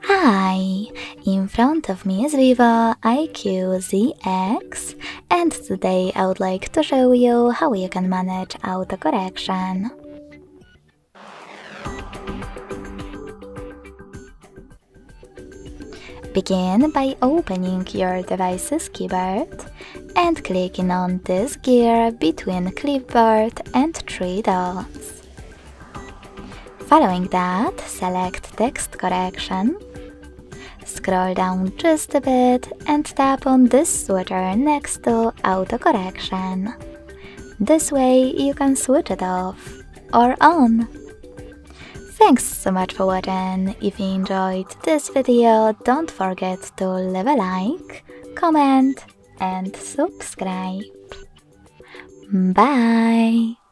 Hi! In front of me is VIVO IQOO Z8 and today I would like to show you how you can manage autocorrection. Begin by opening your device's keyboard and clicking on this gear between clipboard and three dots. Following that, select text correction. Scroll down just a bit and tap on this switcher next to autocorrection. This way you can switch it off or on. Thanks so much for watching. If you enjoyed this video, don't forget to leave a like, comment and subscribe. Bye!